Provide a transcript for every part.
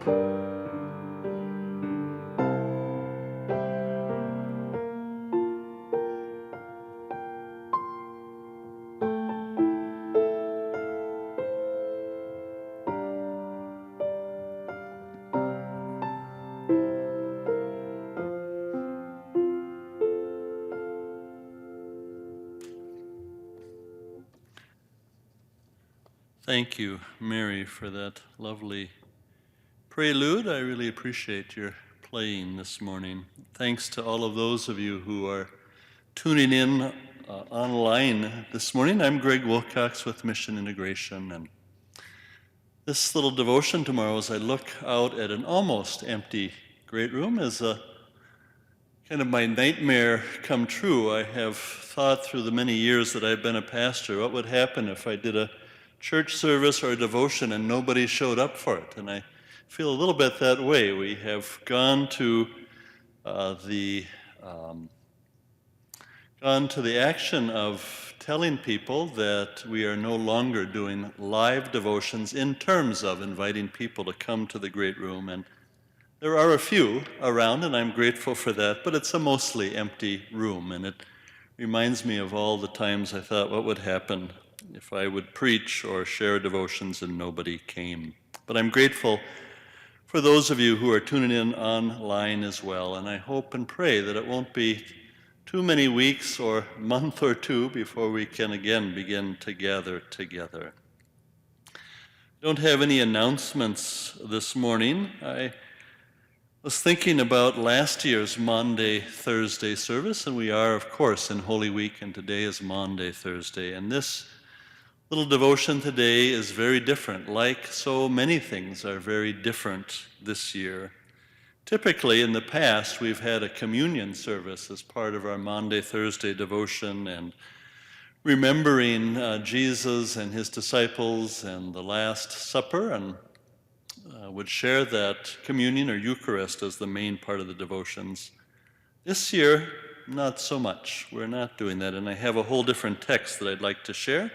Thank you, Mary, for that lovely prelude. I really appreciate your playing this morning. Thanks to all of those of you who are tuning in online this morning. I'm Greg Wilcox with Mission Integration, and this little devotion tomorrow, as I look out at an almost empty great room, is a kind of my nightmare come true. I have thought through the many years that I've been a pastor, what would happen if I did a church service or a devotion and nobody showed up for it? And I feel a little bit that way. We have gone to the action of telling people that we are no longer doing live devotions in terms of inviting people to come to the great room. And there are a few around, and I'm grateful for that, but it's a mostly empty room, and it reminds me of all the times I thought, what would happen if I would preach or share devotions and nobody came? But I'm grateful for those of you who are tuning in online as well, and I hope and pray that it won't be too many weeks or month or two before we can again begin to gather together. I don't have any announcements this morning. I was thinking about last year's Maundy Thursday service, and we are, of course, in Holy Week, and today is Maundy Thursday. And this little devotion today is very different, like so many things are very different this year. Typically, in the past, we've had a communion service as part of our Maundy Thursday devotion, and remembering Jesus and his disciples and the Last Supper, and would share that communion or Eucharist as the main part of the devotions. This year, not so much. We're not doing that, and I have a whole different text that I'd like to share.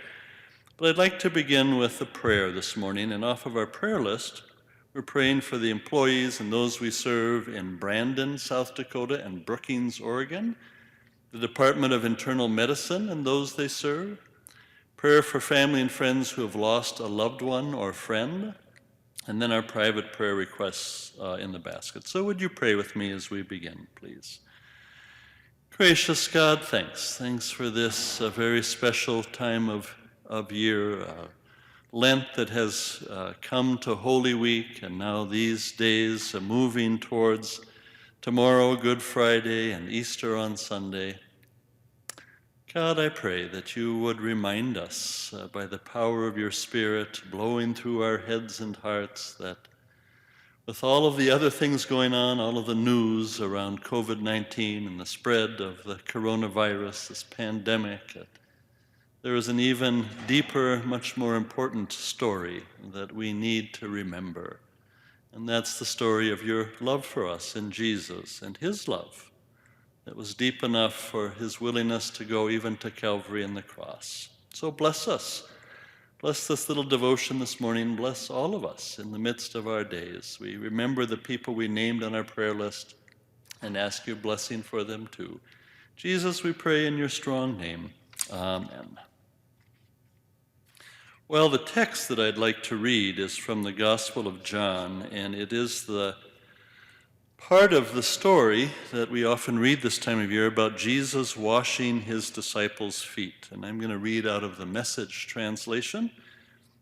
But I'd like to begin with a prayer this morning, and off of our prayer list, we're praying for the employees and those we serve in Brandon, South Dakota, and Brookings, Oregon, the Department of Internal Medicine and those they serve, prayer for family and friends who have lost a loved one or friend, and then our private prayer requests in the basket. So would you pray with me as we begin, please? Gracious God, thanks. Thanks for this very special time of year, Lent that has come to Holy Week, and now these days moving towards tomorrow, Good Friday, and Easter on Sunday. God, I pray that you would remind us by the power of your Spirit blowing through our heads and hearts that with all of the other things going on, all of the news around COVID-19 and the spread of the coronavirus, this pandemic, there is an even deeper, much more important story that we need to remember. And that's the story of your love for us in Jesus and his love that was deep enough for his willingness to go even to Calvary and the cross. So bless us. Bless this little devotion this morning. Bless all of us in the midst of our days. We remember the people we named on our prayer list and ask your blessing for them too. Jesus, we pray in your strong name. Amen. Well, the text that I'd like to read is from the Gospel of John, and it is the part of the story that we often read this time of year about Jesus washing his disciples' feet. And I'm going to read out of the Message translation.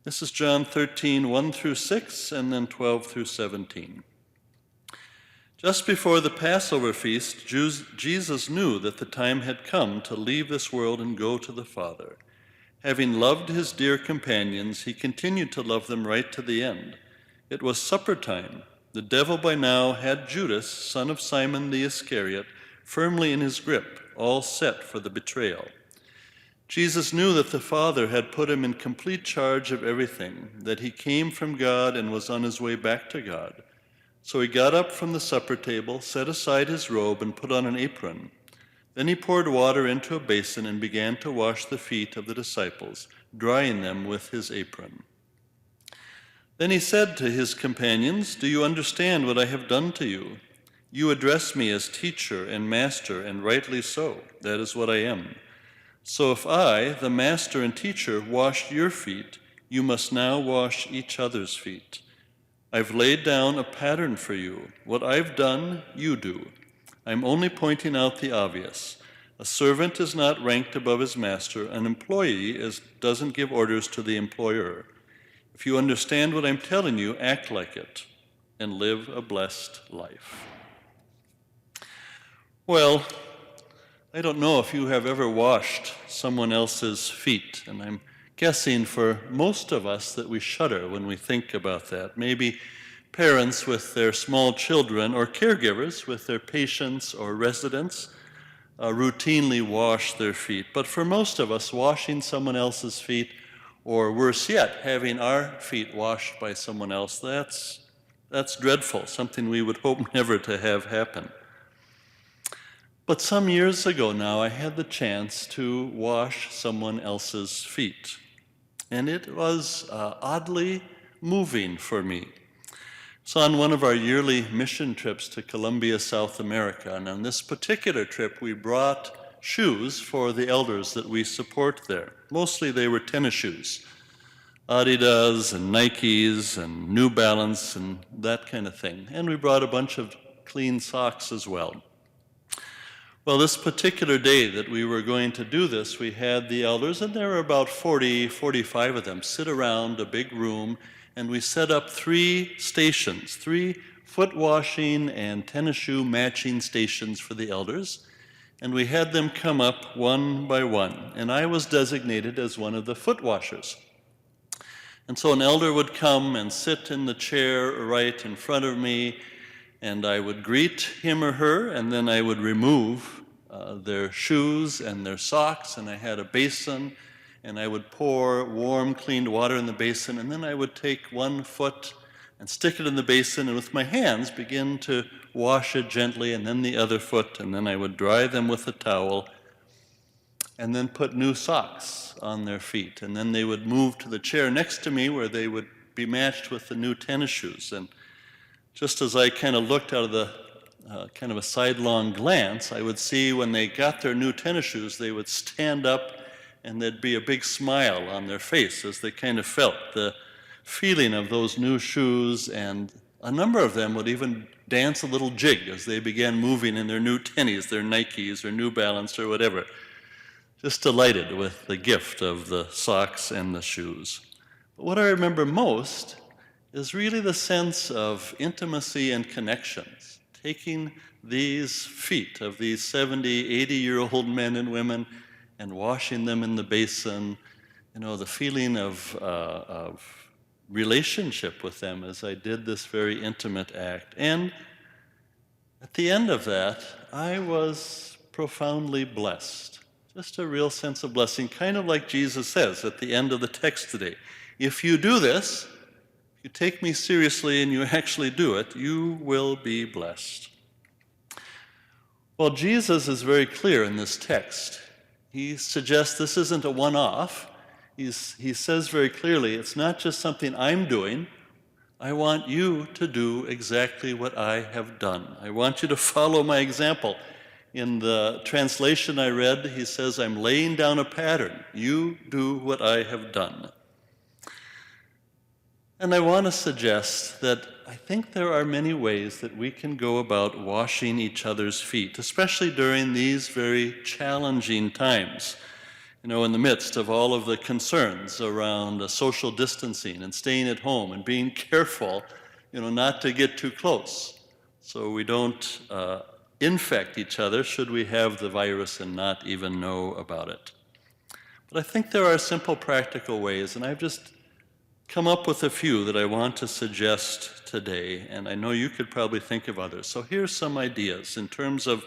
This is John 13, 1 through 6, and then 12 through 17. Just before the Passover feast, Jesus knew that the time had come to leave this world and go to the Father. Having loved his dear companions, he continued to love them right to the end. It was supper time. The devil by now had Judas, son of Simon the Iscariot, firmly in his grip, all set for the betrayal. Jesus knew that the Father had put him in complete charge of everything, that he came from God and was on his way back to God. So he got up from the supper table, set aside his robe, and put on an apron. Then he poured water into a basin and began to wash the feet of the disciples, drying them with his apron. Then he said to his companions, "Do you understand what I have done to you? You address me as teacher and master, and rightly so. That is what I am. So if I, the master and teacher, washed your feet, you must now wash each other's feet. I've laid down a pattern for you. What I've done, you do. I'm only pointing out the obvious. A servant is not ranked above his master. An employee doesn't give orders to the employer. If you understand what I'm telling you, act like it and live a blessed life." Well, I don't know if you have ever washed someone else's feet, and I'm guessing for most of us that we shudder when we think about that. Maybe parents with their small children or caregivers with their patients or residents routinely wash their feet. But for most of us, washing someone else's feet, or worse yet, having our feet washed by someone else, that's dreadful, something we would hope never to have happen. But some years ago now, I had the chance to wash someone else's feet. And it was oddly moving for me. So on one of our yearly mission trips to Colombia, South America, and on this particular trip, we brought shoes for the elders that we support there. Mostly they were tennis shoes, Adidas and Nikes and New Balance and that kind of thing. And we brought a bunch of clean socks as well. Well, this particular day that we were going to do this, we had the elders, and there were about 45 of them, sit around a big room, and we set up 3 stations, 3 foot washing and tennis shoe matching stations for the elders. And we had them come up one by one, and I was designated as one of the foot washers. And so an elder would come and sit in the chair right in front of me, and I would greet him or her, and then I would remove their shoes and their socks, and I had a basin, and I would pour warm, clean water in the basin, and then I would take one foot and stick it in the basin, and with my hands begin to wash it gently, and then the other foot, and then I would dry them with a towel, and then put new socks on their feet. And then they would move to the chair next to me where they would be matched with the new tennis shoes. And just as I kind of looked out of the kind of a sidelong glance, I would see when they got their new tennis shoes, they would stand up and there'd be a big smile on their face as they kind of felt the feeling of those new shoes, and a number of them would even dance a little jig as they began moving in their new tennies, their Nikes or New Balance or whatever. Just delighted with the gift of the socks and the shoes. But what I remember most is really the sense of intimacy and connections, taking these feet of these 70, 80-year-old men and women and washing them in the basin, the feeling of relationship with them as I did this very intimate act. And at the end of that, I was profoundly blessed. Just a real sense of blessing, kind of like Jesus says at the end of the text today. If you do this, if you take me seriously and you actually do it, you will be blessed. Well, Jesus is very clear in this text. He suggests this isn't a one-off. He says very clearly, it's not just something I'm doing. I want you to do exactly what I have done. I want you to follow my example. In the translation I read, he says, I'm laying down a pattern. You do what I have done. And I want to suggest that I think there are many ways that we can go about washing each other's feet, especially during these very challenging times. In the midst of all of the concerns around social distancing and staying at home and being careful, not to get too close so we don't infect each other should we have the virus and not even know about it. But I think there are simple practical ways, and I've just come up with a few that I want to suggest today, and I know you could probably think of others. So here's some ideas in terms of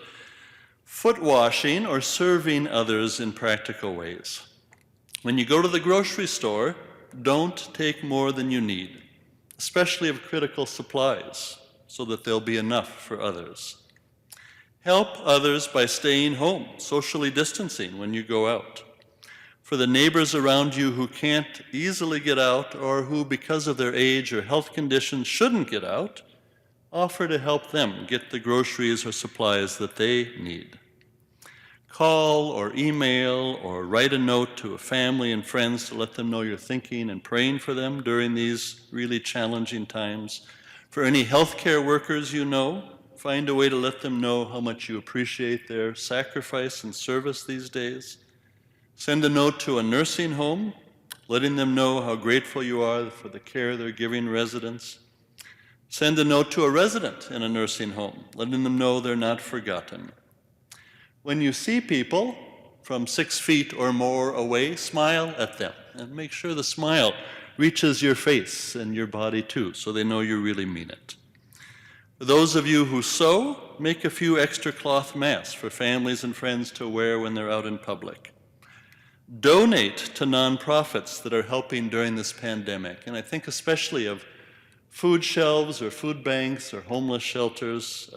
foot washing or serving others in practical ways. When you go to the grocery store, don't take more than you need, especially of critical supplies, so that there'll be enough for others. Help others by staying home, socially distancing when you go out. For the neighbors around you who can't easily get out or who, because of their age or health conditions, shouldn't get out, offer to help them get the groceries or supplies that they need. Call or email or write a note to a family and friends to let them know you're thinking and praying for them during these really challenging times. For any healthcare workers you know, find a way to let them know how much you appreciate their sacrifice and service these days. Send a note to a nursing home, letting them know how grateful you are for the care they're giving residents. Send a note to a resident in a nursing home, letting them know they're not forgotten. When you see people from 6 feet or more away, smile at them and make sure the smile reaches your face and your body too, so they know you really mean it. For those of you who sew, make a few extra cloth masks for families and friends to wear when they're out in public. Donate to nonprofits that are helping during this pandemic, and I think especially of food shelves or food banks or homeless shelters.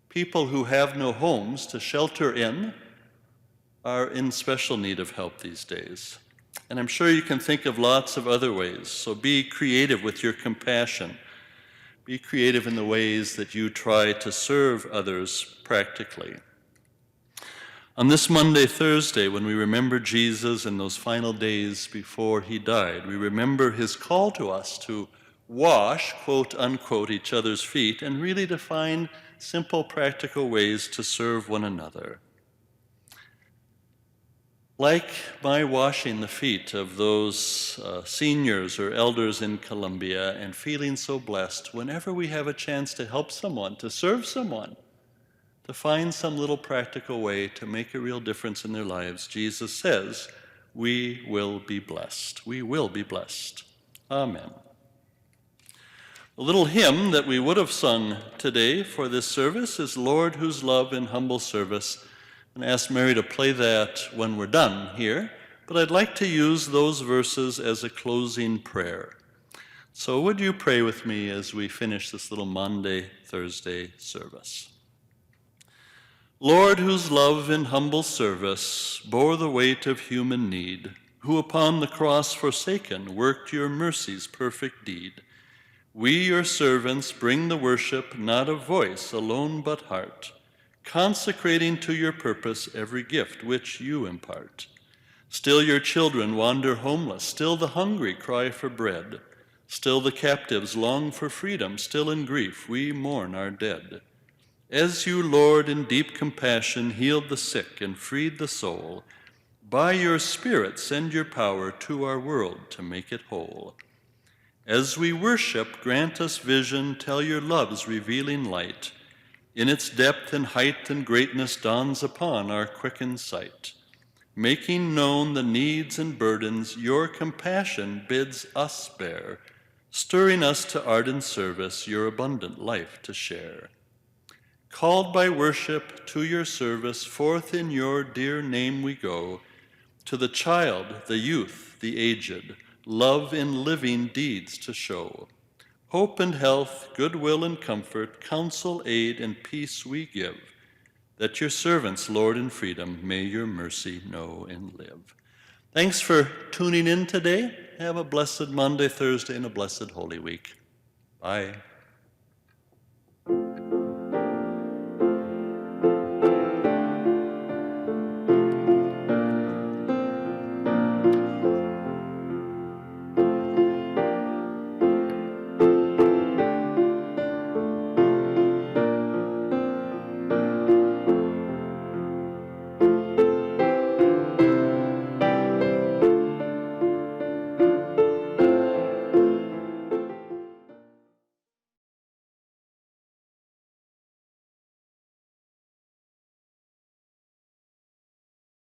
People who have no homes to shelter in are in special need of help these days. And I'm sure you can think of lots of other ways, so be creative with your compassion. Be creative in the ways that you try to serve others practically. On this Monday, Thursday, when we remember Jesus in those final days before he died, we remember his call to us to wash, quote unquote, each other's feet, and really to find simple, practical ways to serve one another. Like my washing the feet of those seniors or elders in Colombia and feeling so blessed whenever we have a chance to help someone, to serve someone, to find some little practical way to make a real difference in their lives, Jesus says, we will be blessed. We will be blessed. Amen. A little hymn that we would have sung today for this service is Lord, whose love in humble service. And I asked Mary to play that when we're done here, but I'd like to use those verses as a closing prayer. So would you pray with me as we finish this little Monday, Thursday service? Lord, whose love in humble service bore the weight of human need, who upon the cross forsaken worked your mercy's perfect deed, we, your servants, bring the worship not of voice alone but heart, consecrating to your purpose every gift which you impart. Still your children wander homeless, still the hungry cry for bread, still the captives long for freedom, still in grief we mourn our dead. As you, Lord, in deep compassion healed the sick and freed the soul, by your Spirit send your power to our world to make it whole. As we worship, grant us vision, tell your love's revealing light. In its depth and height and greatness dawns upon our quickened sight. Making known the needs and burdens your compassion bids us bear, stirring us to ardent service, your abundant life to share. Called by worship to your service, forth in your dear name we go, to the child, the youth, the aged, love in living deeds to show. Hope and health, goodwill and comfort, counsel, aid, and peace we give, that your servants, Lord, in freedom, may your mercy know and live. Thanks for tuning in today. Have a blessed Monday, Thursday, and a blessed Holy Week. Bye.